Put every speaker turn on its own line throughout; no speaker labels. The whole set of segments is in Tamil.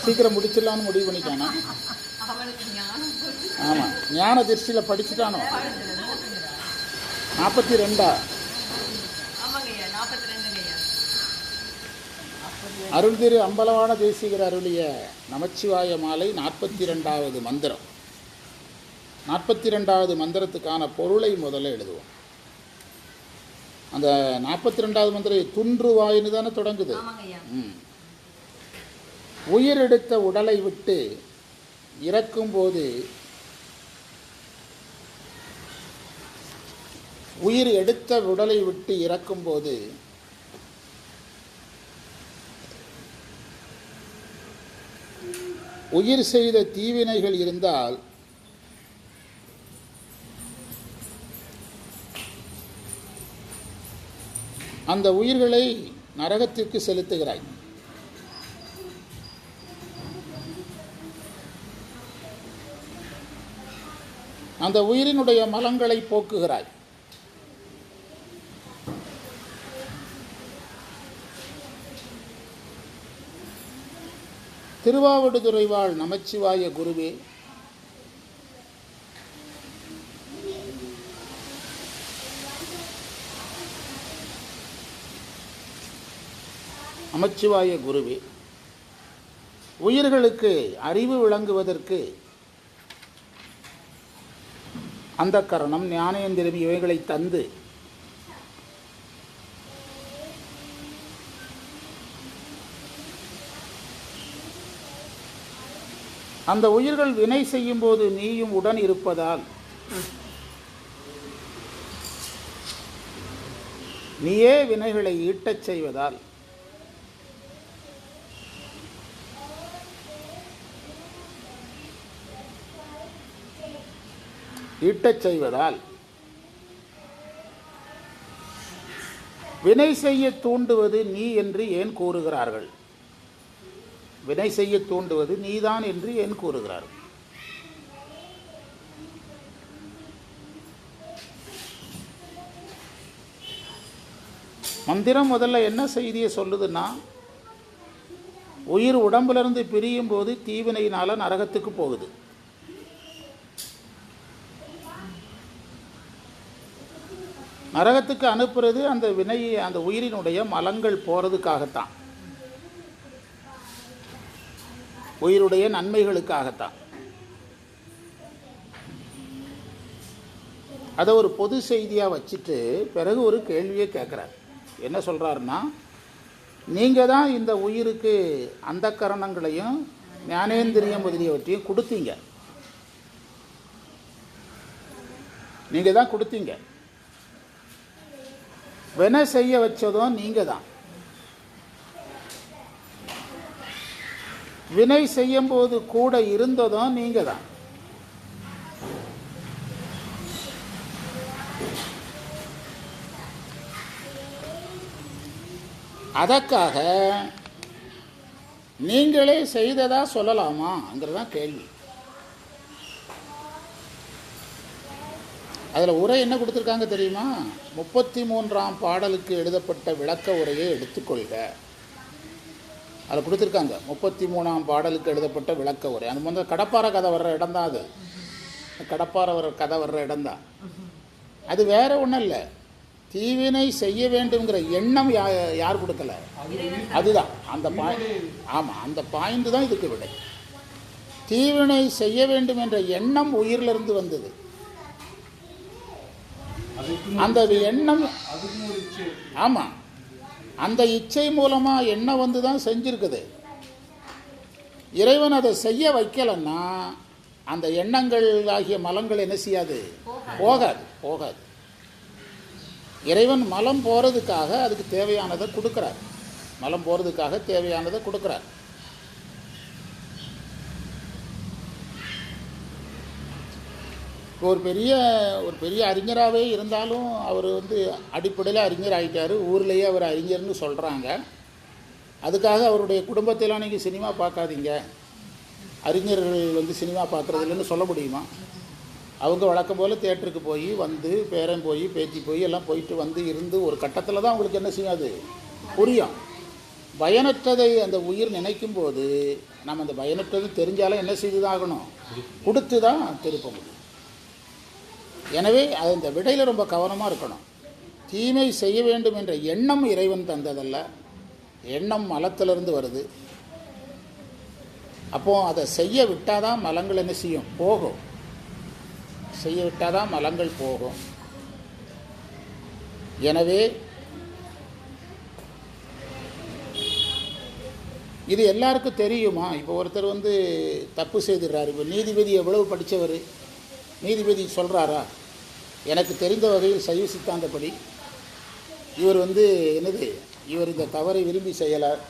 சீக்கிரம் முடிச்சிடலான்னு முடிவு பண்ணிட்டானா? ஆமாம், ஞான திருஷ்டியில் படிச்சுட்டானோ? 42 அருள் திரு அம்பலவான தேசிகர் அருளிய நமச்சிவாய மாலை 42வது மந்திரம். 42வது மந்திரத்துக்கான பொருளை முதல்ல எழுதுவோம். அந்த 42வது மந்திரம் துன்றுவாயின்னு தானே தொடங்குது. உயிர் எடுத்த உடலை விட்டு இறக்கும்போது, உயிர் எடுத்த உடலை விட்டு இறக்கும்போது உயிர் செய்த தீவினைகள் இருந்தால் அந்த உயிர்களை நரகத்திற்கு செலுத்துகிறாய். அந்த உயிரினுடைய மலங்களை போக்குகிறாய். திருவாவடுதுறை வாழ் நமச்சிவாய குருவே, நமச்சிவாய குருவே, உயிர்களுக்கு அறிவு விளங்குவதற்கு அந்த கரணம் ஞானேந்திரம் இவைகளை தந்து அந்த உயிர்கள் வினை செய்யும் போது நீயும் உடன் இருப்பதால் நீயே வினைகளை ஈட்டச் செய்வதால் வினை செய்ய தூண்டுவது நீ என்று ஏன் கூறுகிறார்கள்? வினை செய்ய தூண்டுவது நீதான் என்று ஏன் கூறுகிறார்கள்? மந்திரம் முதல்ல என்ன செய்தியை சொல்லுதுன்னா, உயிர் உடம்பிலிருந்து பிரியும் போது தீவினையினால நரகத்துக்கு போகுது. நரகத்துக்கு அனுப்புறது அந்த வினை, அந்த உயிரினுடைய மலங்கள் போகிறதுக்காகத்தான், உயிருடைய நன்மைகளுக்காகத்தான். அதை ஒரு பொது செய்தியாக வச்சுட்டு பிறகு ஒரு கேள்வியை கேட்குறார். என்ன சொல்கிறாருன்னா, நீங்கள் தான் இந்த உயிருக்கு அந்த கரணங்களையும் ஞானேந்திரியம் முதலியவற்றையும் கொடுத்தீங்க. நீங்கள் தான் கொடுத்தீங்க. வினை செய்ய வச்சதும் நீங்கள் தான். வினை செய்யும் போது கூட இருந்ததும் நீங்க தான். அதற்காக நீங்களே செய்ததா சொல்லலாமாங்கிறதான் கேள்வி. அதில் உரை என்ன கொடுத்துருக்காங்க தெரியுமா? 33ஆம் பாடலுக்கு எழுதப்பட்ட விளக்க உரையை எடுத்துக்கொள்க. அதில் கொடுத்துருக்காங்க 33ஆம் பாடலுக்கு எழுதப்பட்ட விளக்க உரை. அது வந்து கடப்பாறை கதை வர்ற இடம் தான். அது கடப்பாறை கதை வர்ற இடம்தான். அது வேற ஒன்றும் இல்லை. தீவினை செய்ய வேண்டுங்கிற எண்ணம் யார் கொடுக்கல? அதுதான் அந்த பாயிண்ட். ஆமாம், அந்த பாயிண்ட் தான் இதுக்கு விடை. தீவினை செய்ய வேண்டும் என்ற எண்ணம் உயிரிலிருந்து வந்தது. அந்த எண்ணம், ஆமாம், அந்த இச்சை மூலமாக எண்ணம் வந்து தான் செஞ்சிருக்குது. இறைவன் அதை செய்ய வைக்கலைன்னா அந்த எண்ணங்கள் ஆகிய மலங்கள் என்ன செய்யாது? போகாது. இறைவன் மலம் போகிறதுக்காக அதுக்கு தேவையானதை கொடுக்குறார். மலம் போகிறதுக்காக தேவையானதை கொடுக்குறார். ஒரு பெரிய அறிஞராகவே இருந்தாலும் அவர் வந்து அடிப்படையில் அறிஞர் ஆகிட்டார். ஊர்லேயே அவர் அறிஞர்னு சொல்கிறாங்க. அதுக்காக அவருடைய குடும்பத்திலாம் நீங்கள் சினிமா பார்க்காதீங்க, அறிஞர்கள் வந்து சினிமா பார்க்குறது இல்லைன்னு சொல்ல முடியுமா? அவங்க வழக்கம் போல் தியேட்டருக்கு போய் வந்து, பேரன் போய் பேத்தி போய் எல்லாம் போயிட்டு வந்து இருந்து ஒரு கட்டத்தில் தான் அவங்களுக்கு என்ன செய்யாது புரியும். பயனற்றதை அந்த உயிர் நினைக்கும் போது நம்ம அந்த பயனற்றது தெரிஞ்சாலும் என்ன செய்து தான் ஆகணும், கொடுத்து தான் திருப்ப முடியும். எனவே அது இந்த விடையில் ரொம்ப கவனமாக இருக்கணும். தீமை செய்ய வேண்டும் என்ற எண்ணம் இறைவன் தந்ததல்ல, எண்ணம் மலத்திலிருந்து வருது. அப்போது அதை செய்ய விட்டால் தான் மலங்கள் என்ன செய்யும், போகும். செய்ய விட்டால் தான் மலங்கள் போகும். எனவே இது எல்லாருக்கும் தெரியுமா? இப்போ ஒருத்தர் தப்பு செய்துடுறாரு. இப்போ நீதிபதி எவ்வளவு படித்தவர், நீதிபதி சொல்கிறாரா, எனக்கு தெரிந்த வகையில் சைவ சித்தாந்தப்படி இவர் என்னது, இவர் இந்த தவறை விரும்பி செய்யலார்,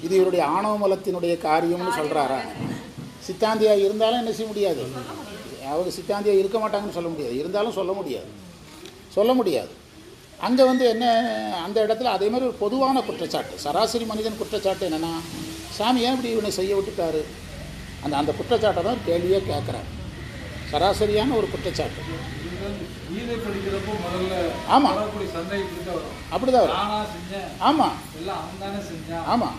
இது இவருடைய ஆணவ மலத்தினுடைய காரியம்னு சொல்கிறாரா? சித்தாந்தியாக இருந்தாலும் என்ன செய்ய முடியாது, அவங்க சித்தாந்தியாக இருக்க மாட்டாங்கன்னு சொல்ல முடியாது, இருந்தாலும் சொல்ல முடியாது. அங்கே என்ன, அந்த இடத்துல அதே மாதிரி ஒரு பொதுவான குற்றச்சாட்டு, சராசரி மனிதன் குற்றச்சாட்டு என்னென்னா, சாமி ஏன் இப்படி இவனை செய்ய விட்டுட்டாரு, அந்த குற்றச்சாட்டை தான் கேள்வியே கேட்குறாரு. சராசரியான ஒரு குற்றச்சாட்டு. ஆமாம், அப்படிதான் வரும். ஆமாம் ஆமாம்.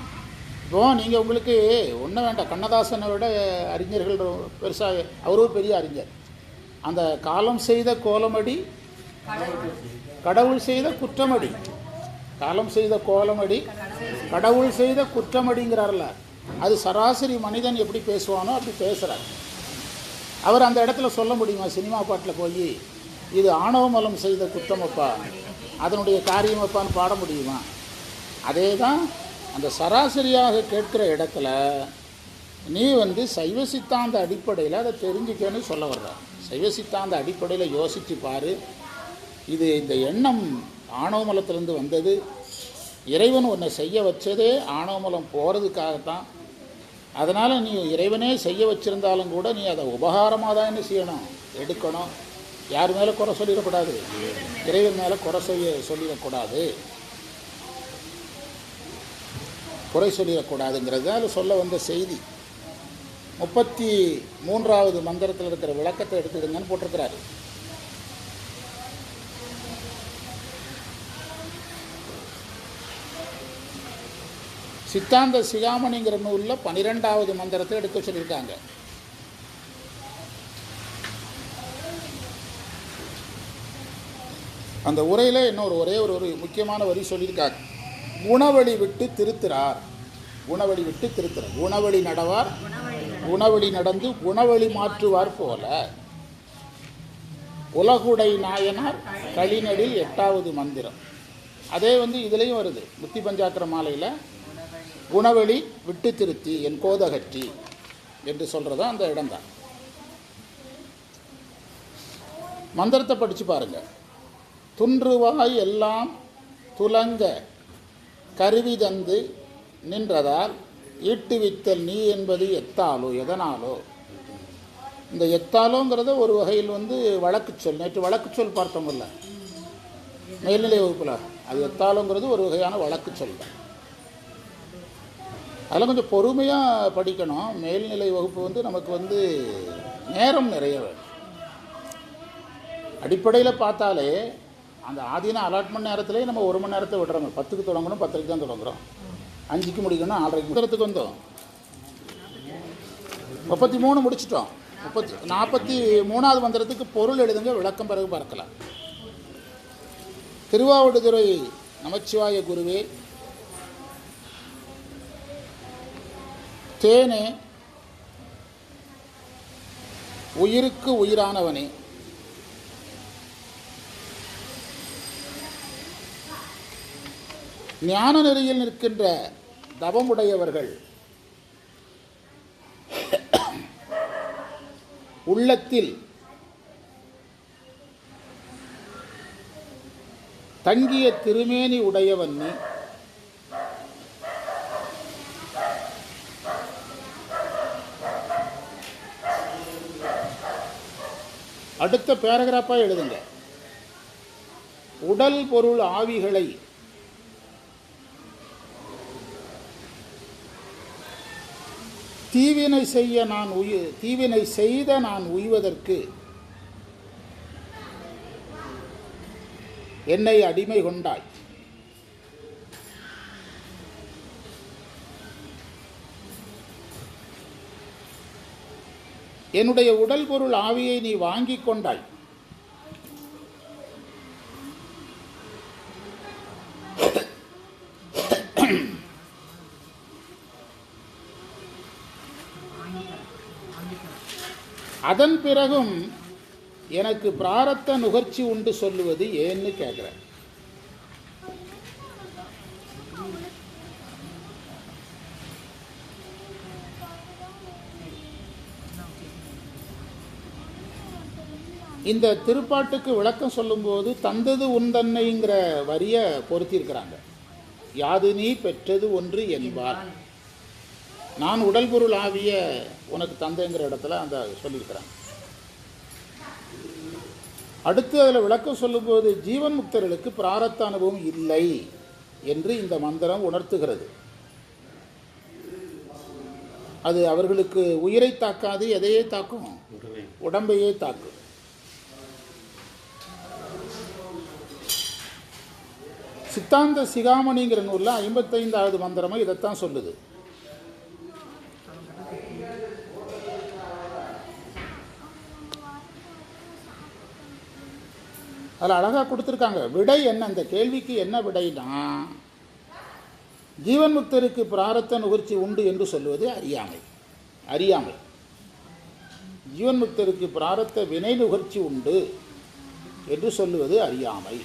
இப்போது நீங்கள் உங்களுக்கு ஒன்றும் வேண்டாம், கண்ணதாசனை விட அறிஞர்கள் பெருசாக, அவரும் பெரிய அறிஞர். அந்த காலம் செய்த கோலமடி கடவுள் செய்த குற்றமடி, காலம் செய்த கோலமடி கடவுள் செய்த குற்றமடிங்கிறார்ல, அது சராசரி மனிதன் எப்படி பேசுவானோ அப்படி பேசுகிறார். அவர் அந்த இடத்துல சொல்ல முடியுமா, சினிமா பாட்டில் போய் இது ஆணவ மலம் செய்த குற்றமப்பா, அதனுடைய காரியமப்பான்னு பாட முடியுமா? அதே தான் அந்த சராசரியாக கேட்குற இடத்துல நீ சைவ சித்தாந்த அடிப்படையில் அதை தெரிஞ்சுக்கன்னு சொல்ல வர்ற. சைவ சித்தாந்த அடிப்படையில் யோசித்து பாரு, இது இந்த எண்ணம் ஆணவ மலத்திலேருந்து வந்தது, இறைவன் உன்னை செய்ய வச்சதே ஆணவ மலம் போகிறதுக்காகத்தான். அதனால் நீ இறைவனே செய்ய வச்சுருந்தாலும் கூட நீ அதை உபகாரமாக தான் என்ன செய்யணும், எடுக்கணும். யார் மேலே குறை சொல்லிடக்கூடாது, இறைவன் மேலே குறை சொல்லிடக்கூடாது, குறை சொல்லிடக்கூடாதுங்கிறது அதில் சொல்ல வந்த செய்தி. 33வது மந்திரத்தில் இருக்கிற விளக்கத்தை எடுத்துடுங்கன்னு போட்டிருக்கிறாரு. சித்தாந்த சிகாமணிங்கிற நூலில் 12வது மந்திரத்தை எடுக்க சொல்லியிருக்காங்க. அந்த உரையில் ஒரே ஒரு முக்கியமான வரி சொல்லியிருக்காங்க. குணவழி விட்டு திருத்துறார், குணவழி விட்டு திருத்துறார், குணவழி நடவார் குணவழி நடந்து குணவழி மாற்றுவார் போல. உலகுடை நாயனார் களிநடில் 8வது மந்திரம். அதே இதுலேயும் வருது, முத்தி பஞ்சாக்கர மாலையில் குணவழி விட்டு திருத்தி என் கோதகற்றி என்று சொல்கிறதா அந்த இடம்தான். மந்திரத்தை படித்து பாருங்கள். துன்றுவாய் எல்லாம் துலங்க கருவி தந்து நின்றதால் ஈட்டுவித்தல் நீ என்பது எத்தாலோ எதனாலோ. இந்த எத்தாலோங்கிறத ஒரு வகையில் வழக்கு சொல், நேற்று வழக்கு சொல் பார்த்தோம்ல மேல்நிலை வகுப்பில், அது எத்தாலோங்கிறது ஒரு வகையான வழக்கு சொல் தான். அதெல்லாம் கொஞ்சம் பொறுமையாக படிக்கணும். மேல்நிலை வகுப்பு நமக்கு நேரம் நிறைய வேணும். அடிப்படையில் பார்த்தாலே அந்த ஆதீன அலாட்மெண்ட் நேரத்திலே நம்ம 1 மணி நேரத்தை விடுறோம். 10க்கு தொடங்கணும், 10க்கு தான் தொடங்குறோம், 5க்கு முடிக்கணும், 6:30 முதலத்துக்கு வந்தோம். 33 முடிச்சிட்டோம். 43வது மந்திரத்துக்கு பொருள் எழுதுங்க, விளக்கம் பிறகு பார்க்கலாம். திருவாவடுதுறை நமச்சிவாய குருவே, தேனே, உயிருக்கு உயிரானவனே, ஞான நெறியில் நிற்கின்ற தவமுடையவர்கள் உள்ளத்தில் தங்கிய திருமேனி உடையவன் நீ. அடுத்த பேராகிராஃபாக எழுதுங்க. உடல் பொருள் ஆவிகளை தீவினை செய்த நான் உய்வதற்கு என்னை அடிமை கொண்டாய். என்னுடைய உடல் பொருள் ஆவியை நீ வாங்கி கொண்டாய். அதன் பிறகும் எனக்கு பிராரத்த நுகர்ச்சி உண்டு சொல்லுவது ஏன்னு கேட்குறேன். இந்த திருப்பாட்டுக்கு விளக்கம் சொல்லும்போது தந்தது உன் தன்னைங்கிற வரியை பொருத்தியிருக்கிறாங்க. யாது நீ பெற்றது ஒன்று என்பார். நான் உடல் பொருள் ஆவிய உனக்கு தந்தைங்கிற இடத்துல அந்த சொல்லியிருக்கிறாங்க. அடுத்து அதில் விளக்கம் சொல்லும்போது ஜீவன் முக்தர்களுக்கு பிராரத்த அனுபவம் இல்லை என்று இந்த மந்திரம் உணர்த்துகிறது. அது அவர்களுக்கு உயிரை தாக்காது, எதையே தாக்கும், உடம்பையே தாக்கும். சித்தாந்த சிகாமணிங்கிற நூலில் 55வது மந்திரமும் இதைத்தான் சொல்லுது. அதில் அழகாக கொடுத்துருக்காங்க விடை என்ன. இந்த கேள்விக்கு என்ன விடைனா, ஜீவன் முக்தருக்கு பிராரத்த நுகர்ச்சி உண்டு என்று சொல்லுவது அறியாமை. அறியாமை. ஜீவன் முக்தருக்கு பிராரத்த வினை நுகர்ச்சி உண்டு என்று சொல்லுவது அறியாமை.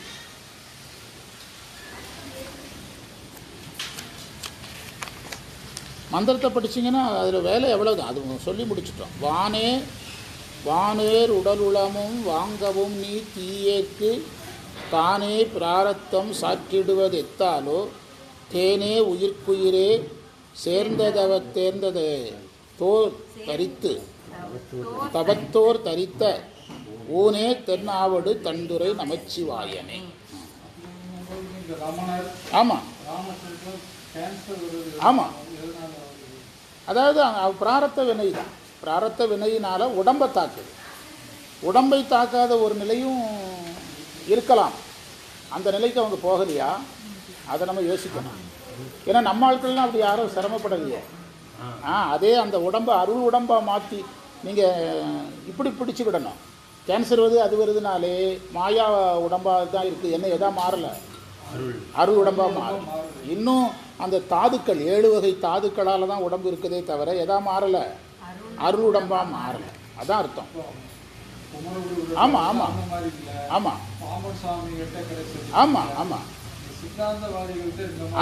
மந்திரத்தை படிச்சிங்கன்னா அதில் வேலை எவ்வளோதான், அது சொல்லி முடிச்சிட்டோம். வானேர் உடலுளமும் வாங்கவும் நீ தீயேற்கு தானே பிராரத்தம் சாற்றிடுவது எத்தாலோ தேனே உயிர்க்குயிரே சேர்ந்ததவ தேர்ந்தது தோர் தரித்து தவத்தோர் தரித்த ஊனே தென்னாவடு தந்துரை நமச்சிவாயனே. ஆமாம் ஆமாம், அதாவது பிராரத்த வினை தான். பிராரத்த வினையினால் உடம்பை தாக்குது. உடம்பை தாக்காத ஒரு நிலையும் இருக்கலாம். அந்த நிலைக்கு அவங்க போகலையா, அதை நம்ம யோசிக்கணும். ஏன்னா நம்ம ஆட்கள்லாம் அப்படி யாரும் சிரமப்படலையே. அதே அந்த உடம்பை அருள் உடம்பாக மாற்றி நீங்கள் இப்படி பிடிச்சிக்கிடணும். கேன்சர் வருது அது வருதுனாலே மாயா உடம்பாக தான் இருக்குது. என்ன எதா மாறலை, அருள் உடம்பாக மாறும். இன்னும் அந்த தாதுக்கள் 7 வகை தாதுக்களால் தான் உடம்பு இருக்குதே தவிர எதா மாறலை, அருள் உடம்பாக மாறலை. அதான் அர்த்தம். ஆமாம் ஆமாம் ஆமாம் ஆமாம் ஆமாம்,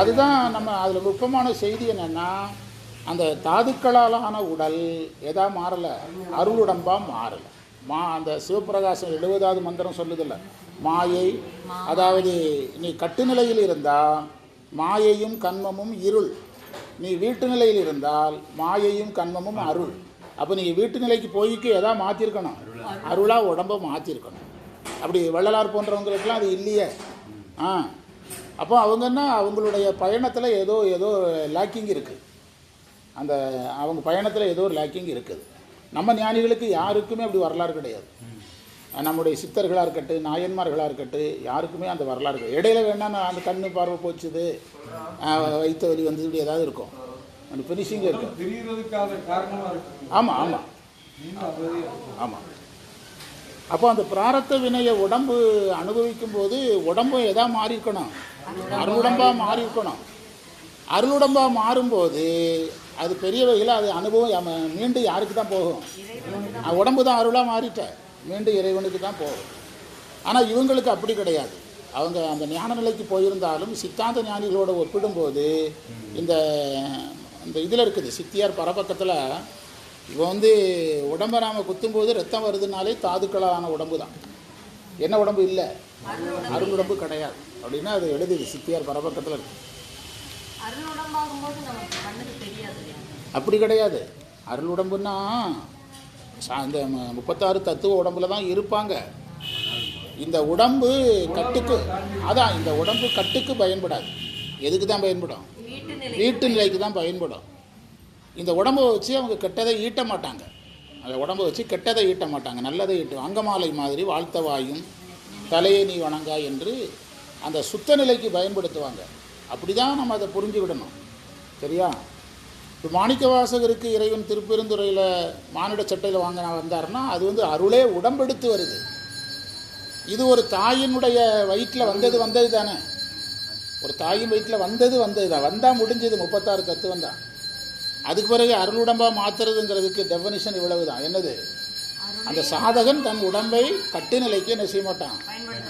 அதுதான் நம்ம அதில் நுட்பமான செய்தி என்னென்னா, அந்த தாதுக்களாலான உடல் எதா மாறலை, அருள் உடம்பாக மாறலை. அந்த சிவபிரகாசம் 70வது மந்திரம் சொல்லுதில்ல, மாயை, அதாவது நீ கட்டுநிலையில் இருந்தால் மாயையும் கண்மமும் இருள், நீ வீட்டு நிலையில் இருந்தால் மாயையும் கண்மமும் அருள். அப்போ நீங்கள் வீட்டு நிலைக்கு போய்க்கு எதா மாற்றிருக்கணும், அருளாக உடம்பை மாற்றிருக்கணும். அப்படி வள்ளலார் போன்றவங்களுக்கெல்லாம் அது இல்லையே. அப்போ அவங்கன்னா அவங்களுடைய பயணத்தில் ஏதோ லேக்கிங் இருக்குது. அந்த அவங்க பயணத்தில் ஏதோ ஒரு லேக்கிங் இருக்குது. நம்ம ஞானிகளுக்கு யாருக்குமே அப்படி வரலாறு கிடையாது. நம்முடைய சித்தர்களாக இருக்கட்டும், நாயன்மார்களாக இருக்கட்டும், யாருக்குமே அந்த வரலாறு இருக்குது. இடையில வேணால் அந்த கண்ணு பார்வை போச்சுது, வைத்த வலி வந்து இப்படி ஏதாவது இருக்கும், அந்த ஃபினிஷிங் இருக்குது. ஆமாம் ஆமாம் ஆமாம். அப்போ அந்த பிராரத்த வினையை உடம்பு அனுபவிக்கும் போது உடம்பு எதா மாறி இருக்கணும், அருளுடம்பாக மாறி இருக்கணும். அருளுடம்பாக மாறும்போது அது பெரிய வகையில் அது அனுபவம் மீண்டும் யாருக்கு தான் போகும், உடம்பு தான் அருளாக மாறிட்ட மீண்டும் இறைவனுக்கு தான் போகும். ஆனால் இவங்களுக்கு அப்படி கிடையாது. அவங்க அந்த ஞான நிலைக்கு போயிருந்தாலும் சித்தாந்த ஞானிகளோடு ஒப்பிடும்போது இந்த இதில் இருக்குது சித்தியார் பரபக்கத்தில், இவன் வந்து உடம்பை நாம் குத்தும்போது ரத்தம் வருதுனாலே தாதுக்களான உடம்பு தான், என்ன உடம்பு இல்லை, அருள் உடம்பு கிடையாது அப்படின்னா அது எழுதுது சித்தியார் பரபக்கத்தில் இருக்கு. அப்படி கிடையாது. அருள் உடம்புன்னா இந்த 36 தத்துவ உடம்புல தான் இருப்பாங்க. இந்த உடம்பு கட்டுக்கு, அதான் இந்த உடம்பு கட்டுக்கு பயன்படாது. எதுக்கு தான் பயன்படும், வீட்டு நிலைக்கு தான் பயன்படும். இந்த உடம்பை வச்சு அவங்க கெட்டதை ஈட்ட மாட்டாங்க. அந்த உடம்பை வச்சு கெட்டதை ஈட்ட மாட்டாங்க, நல்லதை ஈட்டும். அங்கமாலை மாதிரி வாழ்த்தவாயும் தலையை நீ வணங்கா என்று அந்த சுத்த நிலைக்கு பயன்படுத்துவாங்க. அப்படி தான் நம்ம அதை புரிஞ்சு விடணும். சரியா? இப்போ மாணிக்கவாசகருக்கு இறைவன் திருப்பெருந்துறையில் மானிட சட்டையில் வாங்கினா வந்தாருன்னா அது வந்து அருளே உடம்பெடுத்து வருது. இது ஒரு தாயினுடைய வயிற்றில் வந்தது தானே. ஒரு தாயின் வயிற்றில் வந்தது தான், வந்தால் முடிஞ்சது. 36 தத்துவம் தான். அதுக்கு பிறகு அருளுடம்பாக மாற்றுறதுங்கிறதுக்கு டெஃபனிஷன் இவ்வளவு தான். என்னது? அந்த சாதகன் தன் உடம்பை கட்டு நிலைக்கு என்ன செய்ய மாட்டான்,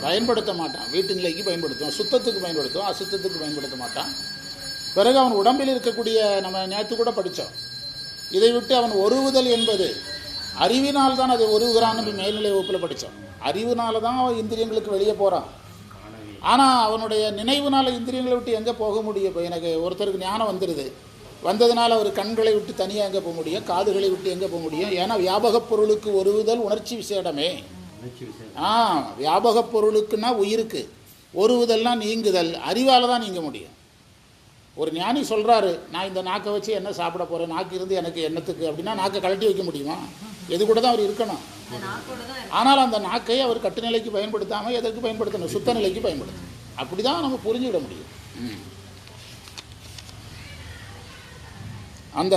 பயன்படுத்த மாட்டான். வீட்டு நிலைக்கு பயன்படுத்துவான், சுத்தத்துக்கு பயன்படுத்துவான், அசுத்தத்துக்கு பயன்படுத்த மாட்டான். பிறகு அவன் உடம்பில் இருக்கக்கூடிய, நம்ம நேற்று கூட படித்தோம், இதை விட்டு அவன் ஒருவுதல் என்பது அறிவினால் தான் அதை ஒருவுகிறான்னு மேல்நிலை வகுப்பில் படித்தோம். அறிவுனால தான் அவன் இந்திரியங்களுக்கு வெளியே போகிறான். ஆனால் அவனுடைய நினைவுனால் இந்திரியங்களை விட்டு எங்கே போக முடியும்? இப்போ எனக்கு ஒருத்தருக்கு ஞானம் வந்துடுது, வந்ததுனால அவர் கண்களை விட்டு தனியாக எங்கே போக முடியும், காதுகளை விட்டு எங்கே போக முடியும்? ஏன்னா வியாபகப் பொருளுக்கு ஒருவுதல் உணர்ச்சி விசேடமே. வியாபகப் பொருளுக்குன்னா உயிருக்கு, ஒருவுதல்னா நீங்குதல், அறிவால் தான் நீங்க முடியும். ஒரு ஞானி சொல்கிறாரு, நான் இந்த நாக்கை வச்சு என்ன சாப்பிட போகிறேன், நாக்கு இருந்து எனக்கு என்னத்துக்கு அப்படின்னா நாக்கை கழட்டி வைக்க முடியுமா? எது கூட தான் அவர் இருக்கணும். ஆனால் அந்த நாக்கை அவர் கட்டுநிலைக்கு பயன்படுத்தாமல் எதற்கு பயன்படுத்தணும்? சுத்த நிலைக்கு பயன்படுத்தணும். அப்படி தான் நம்ம புரிஞ்சுவிட முடியும். அந்த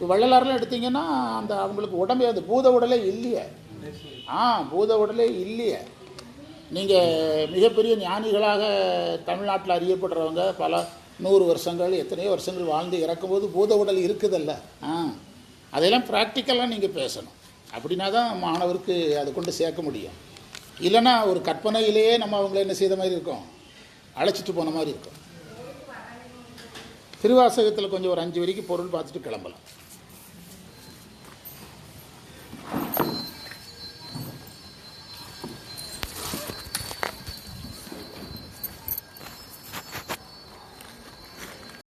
வள்ளலாரெலாம் எடுத்திங்கன்னா அந்த அவங்களுக்கு உடம்பே அந்த பூத உடலே இல்லையே. பூத உடலே இல்லையே. நீங்கள் மிகப்பெரிய ஞானிகளாக தமிழ்நாட்டில் அறியப்படுறவங்க பல 100 வருஷங்கள் எத்தனையோ வருஷங்கள் வாழ்ந்து இறக்கும்போது பூத உடல் இருக்குதல்ல. அதையெல்லாம் ப்ராக்டிக்கலாக நீங்கள் பேசணும். அப்படின்னா தான் மாணவருக்கு அதை கொண்டு சேர்க்க முடியும். இல்லைன்னா ஒரு கற்பனையிலேயே நம்ம அவங்கள என்ன செய்த மாதிரி இருக்கும், அழைச்சிட்டு போன மாதிரி இருக்கும். திருவாசகத்தில் கொஞ்சம் ஒரு 5 வரைக்கும் பொருள் பார்த்துட்டு கிளம்பலாம்.